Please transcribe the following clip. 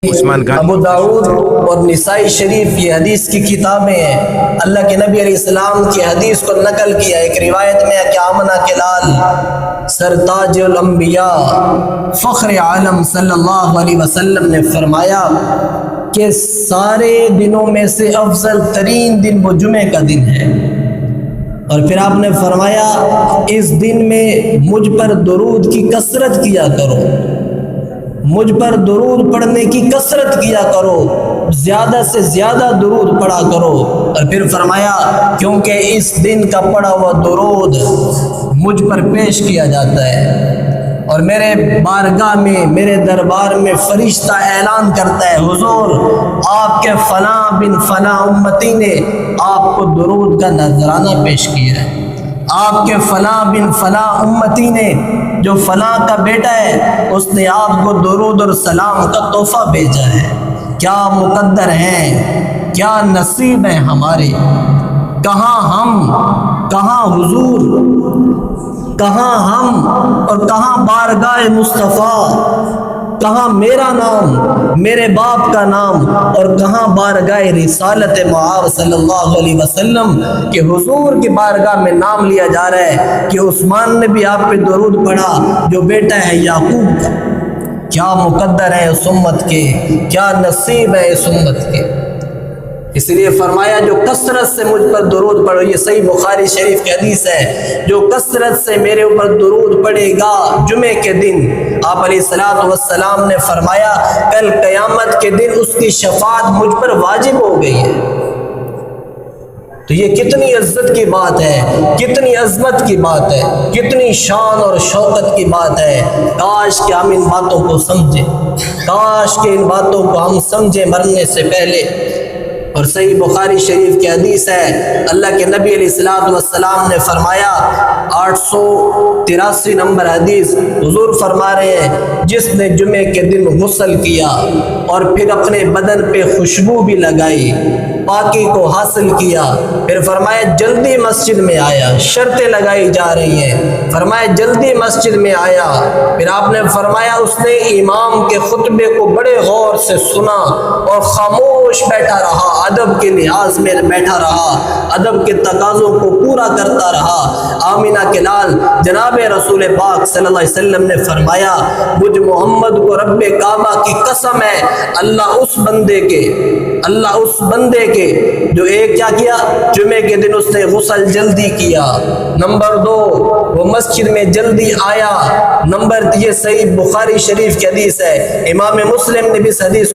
ابو داؤد اور نسائی شریف یہ حدیث کی کتابیں ہیں۔ اللہ کے نبی علیہ السلام کی حدیث کو نقل کیا۔ ایک روایت میں ہے کہ آمنہ کے لال سرتاج الانبیاء فخر عالم صلی اللہ علیہ وسلم نے فرمایا کہ سارے دنوں میں سے افضل ترین دن وہ جمعہ کا دن ہے، اور پھر آپ نے فرمایا اس دن میں مجھ پر درود کی کثرت کیا کرو، مجھ پر درود پڑھنے کی کثرت کیا کرو، زیادہ سے زیادہ درود پڑھا کرو۔ اور پھر فرمایا کیونکہ اس دن کا پڑھا ہوا درود مجھ پر پیش کیا جاتا ہے اور میرے بارگاہ میں، میرے دربار میں فرشتہ اعلان کرتا ہے حضور آپ کے فلاں بن فلاں امتی نے آپ کو درود کا نذرانہ پیش کیا ہے، آپ کے فلاں بن فلاں امتی نے جو فلاں کا بیٹا ہے اس نے آپ کو درود اور سلام کا تحفہ بھیجا ہے۔ کیا مقدر ہیں، کیا نصیب ہیں ہمارے، کہاں ہم، کہاں حضور، کہاں ہم اور کہاں بارگاہ مصطفیٰ، کہاں میرا نام، میرے باپ کا نام، اور کہاں بارگاہ رسالت معاذ صلی اللہ علیہ وسلم کہ حضور کی بارگاہ میں نام لیا جا رہا ہے کہ عثمان نے بھی آپ پہ درود پڑھا جو بیٹا ہے یعقوب کا۔ کیا مقدر ہے اس امت کے، کیا نصیب ہے اس امت کے۔ اس لیے فرمایا جو کثرت سے مجھ پر درود پڑھو، یہ صحیح بخاری شریف کی حدیث ہے، جو کثرت سے میرے اوپر درود پڑھے گا جمعے کے دن، آپ علیہ الصلوۃ والسلام نے فرمایا کل قیامت کے دن اس کی شفاعت مجھ پر واجب ہو گئی ہے۔ تو یہ کتنی عزت کی بات ہے، کتنی عظمت کی بات ہے، کتنی شان اور شوکت کی بات ہے۔ کاش کہ ہم ان باتوں کو سمجھیں، کاش کہ ان باتوں کو ہم سمجھیں مرنے سے پہلے۔ اور صحیح بخاری شریف کی حدیث ہے، اللہ کے نبی علیہ الصلوۃ والسلام نے فرمایا 883 نمبر حدیث، حضور فرما رہے ہیں جس نے جمعے کے دن غسل کیا اور پھر اپنے بدن پہ خوشبو بھی لگائی، پاکی کو حاصل کیا، پھر فرمایا جلدی مسجد میں آیا، شرطیں لگائی جا رہی ہیں، فرمایا جلدی مسجد میں آیا، پھر آپ نے فرمایا اس نے امام کے خطبے کو بڑے غور سے سنا اور خاموش بیٹھا رہا، ادب کے لحاظ میں بیٹھا رہا، ادب کے تقاضوں کو پورا کرتا رہا۔ آمینہ کے لال جناب رسول پاک صلی اللہ علیہ وسلم نے فرمایا مجھ محمد کو رب کعبہ کی قسم ہے، اللہ اس بندے کے جو ایک کیا کیا، جمعے کے دن اس نے غسل جلدی کیا، نمبر 2 وہ مسجد میں جلدی آیا، نمبر 3 یہ صحیح بخاری شریف کی حدیث ہے، امام مسلم نے بھی اس حدیث